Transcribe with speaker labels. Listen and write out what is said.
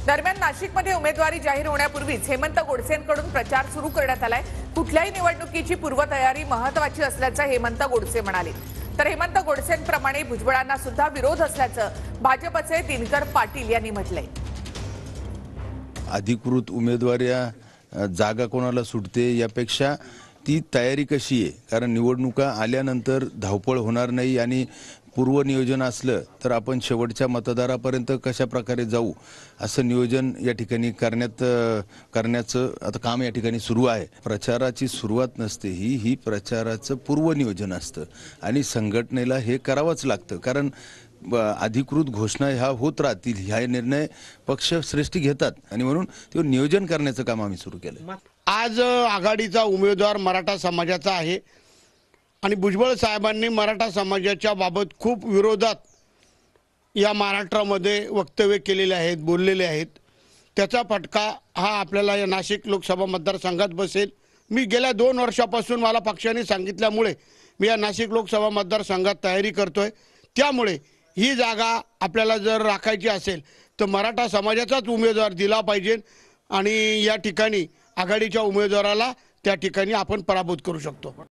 Speaker 1: दरम्यान नाशिकमध्ये उमेदवारी जाहीर होण्यापूर्वीच हेमंत गोडसेंकडून प्रचार सुरू करण्यात आलाय। कुठल्याही निवडणुकीची पूर्वतयारी महत्त्वाची असल्याचं हेमंत गोडसे म्हणाले। तर हेमंत गोडसेंप्रमाणे भुजबळांना सुद्धा विरोध असल्याचं भाजपचे दिनकर पाटील यांनी म्हटलंय।
Speaker 2: अधिकृत उमेदवाऱ्या जागा कोणाला सुटते यापेक्षा ती तयारी कशी आहे, कारण निवडणुका आल्यानंतर धावपळ होणार नाही आणि पूर्व नियोजन असलं तर आपण शेवटच्या मतदारापर्यंत कशा प्रकारे जाऊ असं नियोजन या ठिकाणी करण्याचं आता काम या ठिकाणी सुरू आहे। प्रचाराची सुरुवात नसते, ही प्रचाराचं पूर्व नियोजन असतं आणि संघटनेला हे करावंच लागतं, कारण अधिकृत घोषणा ह्या होत राहतील, ह्या निर्णय पक्ष श्रेष्ठी घेतात आणि म्हणून ते नियोजन करण्याचं काम आम्ही सुरू केलं।
Speaker 3: आज आघाडीचा उमेदवार मराठा समाजाचा आहे आणि भुजबळ साहेबांनी मराठा समाजाच्या बाबत खूप विरोधात या महाराष्ट्रामध्ये वक्तव्य केलेले आहेत, बोललेले आहेत। त्याचा फटका हा आपल्याला या नाशिक लोकसभा मतदारसंघात बसेल। मी गेल्या 2 वर्षापासून मला पक्षाने सांगितल्यामुळे मी या नाशिक लोकसभा मतदारसंघात तयारी करतोय। त्यामुळे ही जागा आपल्याला जर राखायची असेल तर मराठा समाजाचाच उमेदवार दिला पाहिजे आणि या ठिकाणी आघाडीच्या उमेदवाराला त्या ठिकाणी आपण पराभूत करू शकतो।